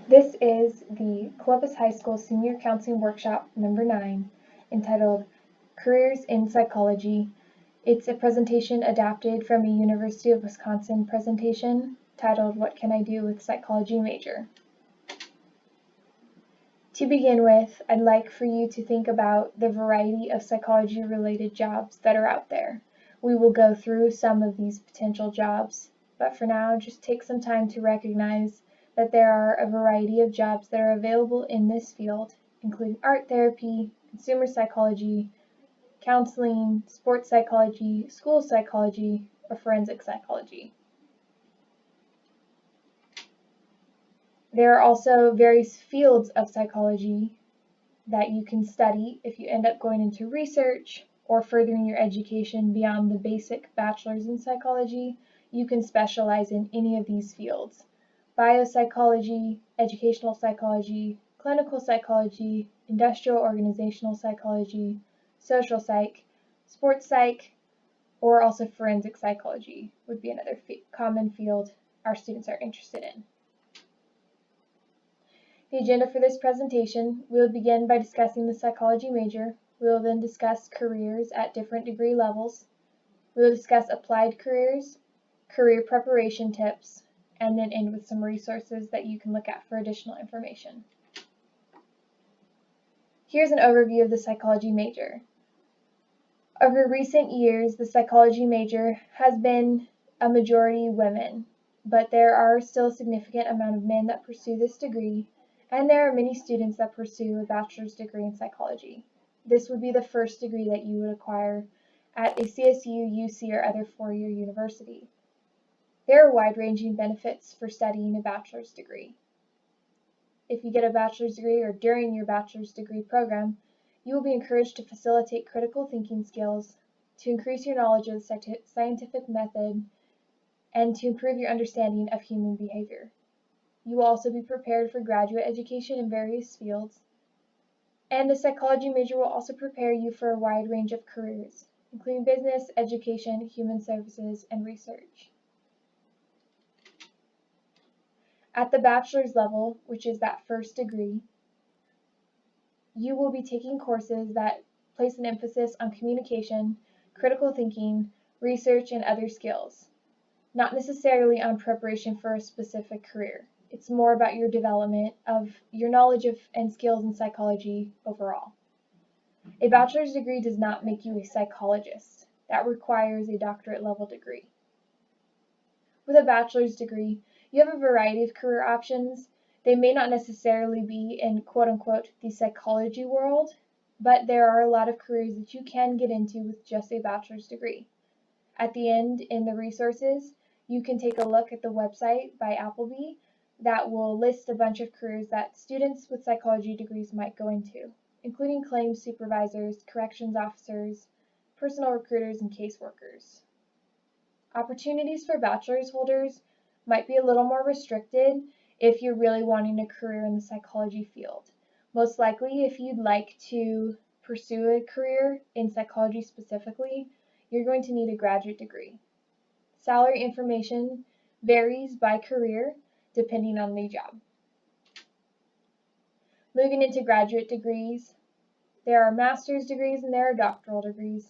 This is the Columbus High School Senior Counseling Workshop number 9, entitled Careers in Psychology. It's a presentation adapted from a University of Wisconsin presentation titled What Can I Do with Psychology Major? To begin with, I'd like for you to think about the variety of psychology-related jobs that are out there. We will go through some of these potential jobs, but for now, just take some time to recognize that there are a variety of jobs that are available in this field, including art therapy, consumer psychology, counseling, sports psychology, school psychology, or forensic psychology. There are also various fields of psychology that you can study if you end up going into research or furthering your education beyond the basic bachelor's in psychology. You can specialize in any of these fields: biopsychology, educational psychology, clinical psychology, industrial organizational psychology, social psych, sports psych, or also forensic psychology would be another common field our students are interested in. The agenda for this presentation: we will begin by discussing the psychology major. We will then discuss careers at different degree levels. We will discuss applied careers, career preparation tips, and then end with some resources that you can look at for additional information. Here's an overview of the psychology major. Over recent years, the psychology major has been a majority women, but there are still a significant amount of men that pursue this degree, and there are many students that pursue a bachelor's degree in psychology. This would be the first degree that you would acquire at a CSU, UC, or other four-year university. There are wide-ranging benefits for studying a bachelor's degree. If you get a bachelor's degree or during your bachelor's degree program, you will be encouraged to facilitate critical thinking skills, to increase your knowledge of the scientific method, and to improve your understanding of human behavior. You will also be prepared for graduate education in various fields, and the psychology major will also prepare you for a wide range of careers, including business, education, human services, and research. At the bachelor's level, which is that first degree, you will be taking courses that place an emphasis on communication, critical thinking, research, and other skills, not necessarily on preparation for a specific career. It's more about your development of your knowledge of and skills in psychology overall. A bachelor's degree does not make you a psychologist. That requires a doctorate level degree. With a bachelor's degree, you have a variety of career options. They may not necessarily be in quote-unquote the psychology world, but there are a lot of careers that you can get into with just a bachelor's degree. At the end, in the resources, you can take a look at the website by Appleby that will list a bunch of careers that students with psychology degrees might go into, including claims supervisors, corrections officers, personal recruiters, and caseworkers. Opportunities for bachelor's holders might be a little more restricted if you're really wanting a career in the psychology field. Most likely, if you'd like to pursue a career in psychology specifically, you're going to need a graduate degree. Salary information varies by career depending on the job. Moving into graduate degrees, there are master's degrees and there are doctoral degrees.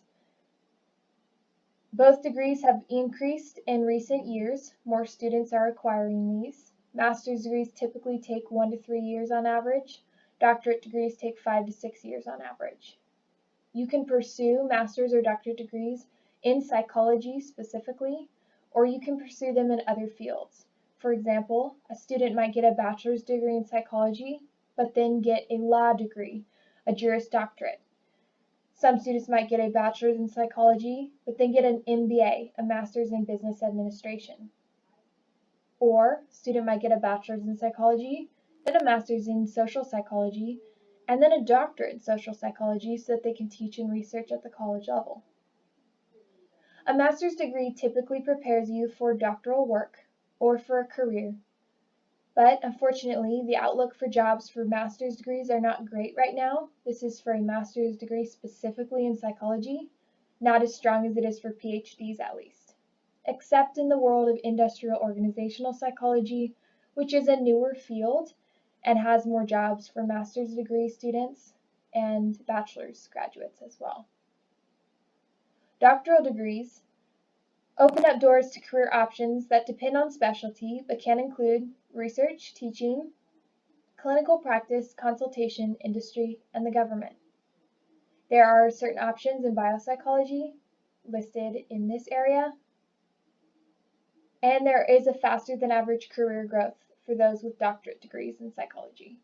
Both degrees have increased in recent years. More students are acquiring these. Master's degrees typically take 1 to 3 years on average. Doctorate degrees take 5 to 6 years on average. You can pursue master's or doctorate degrees in psychology specifically, or you can pursue them in other fields. For example, a student might get a bachelor's degree in psychology, but then get a law degree, a Juris Doctorate. Some students might get a bachelor's in psychology, but then get an MBA, a master's in business administration. Or a student might get a bachelor's in psychology, then a master's in social psychology, and then a doctorate in social psychology so that they can teach and research at the college level. A master's degree typically prepares you for doctoral work or for a career, but unfortunately, the outlook for jobs for master's degrees are not great right now. This is for a master's degree specifically in psychology, not as strong as it is for PhDs at least, except in the world of industrial organizational psychology, which is a newer field and has more jobs for master's degree students and bachelor's graduates as well. Doctoral degrees open up doors to career options that depend on specialty but can include research, teaching, clinical practice, consultation, industry, and the government. There are certain options in biopsychology listed in this area, and there is a faster than average career growth for those with doctorate degrees in psychology.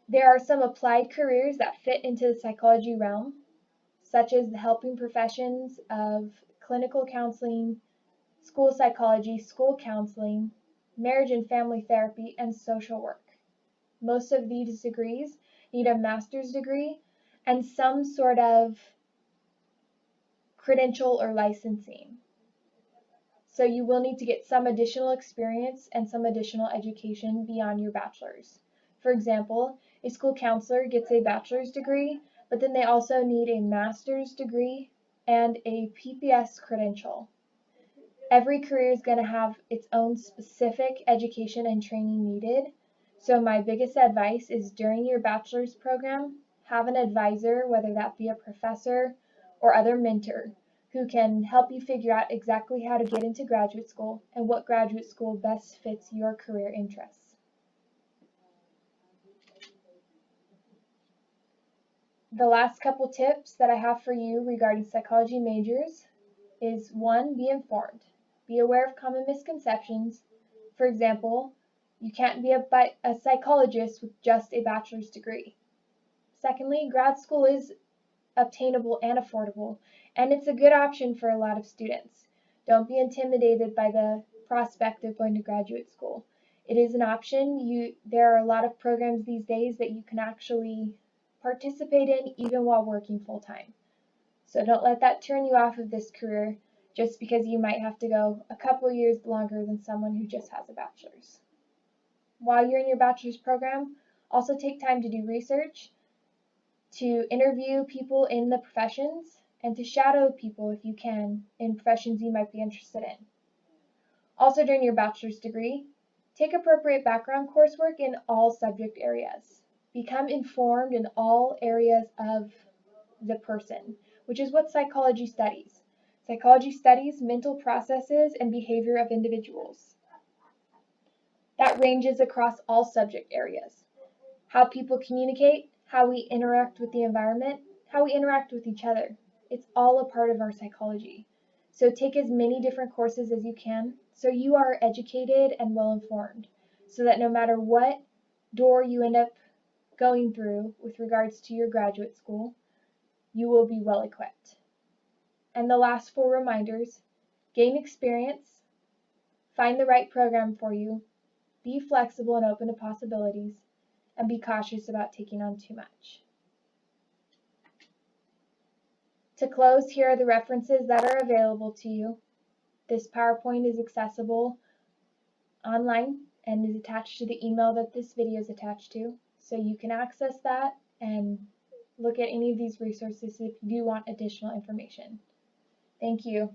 There are some applied careers that fit into the psychology realm, such as the helping professions of clinical counseling, school psychology, school counseling, marriage and family therapy, and social work. Most of these degrees need a master's degree and some sort of credential or licensing. So you will need to get some additional experience and some additional education beyond your bachelor's. For example, a school counselor gets a bachelor's degree, but then they also need a master's degree and a PPS credential. Every career is going to have its own specific education and training needed. So my biggest advice is during your bachelor's program, have an advisor, whether that be a professor or other mentor, who can help you figure out exactly how to get into graduate school and what graduate school best fits your career interests. The last couple tips that I have for you regarding psychology majors is 1, be informed. Be aware of common misconceptions. For example, you can't be a psychologist with just a bachelor's degree. Secondly, grad school is obtainable and affordable, and it's a good option for a lot of students. Don't be intimidated by the prospect of going to graduate school. It is an option. There are a lot of programs these days that you can actually participate in even while working full-time. So don't let that turn you off of this career just because you might have to go a couple years longer than someone who just has a bachelor's. While you're in your bachelor's program, also take time to do research, to interview people in the professions, and to shadow people if you can in professions you might be interested in. Also during your bachelor's degree, take appropriate background coursework in all subject areas. Become informed in all areas of the person, which is what psychology studies. Psychology studies mental processes and behavior of individuals. That ranges across all subject areas. How people communicate, how we interact with the environment, how we interact with each other. It's all a part of our psychology. So take as many different courses as you can so you are educated and well informed, so that no matter what door you end up going through with regards to your graduate school, you will be well equipped. And the last 4 reminders: gain experience, find the right program for you, be flexible and open to possibilities, and be cautious about taking on too much. To close, here are the references that are available to you. This PowerPoint is accessible online and is attached to the email that this video is attached to, so you can access that and look at any of these resources if you do want additional information. Thank you.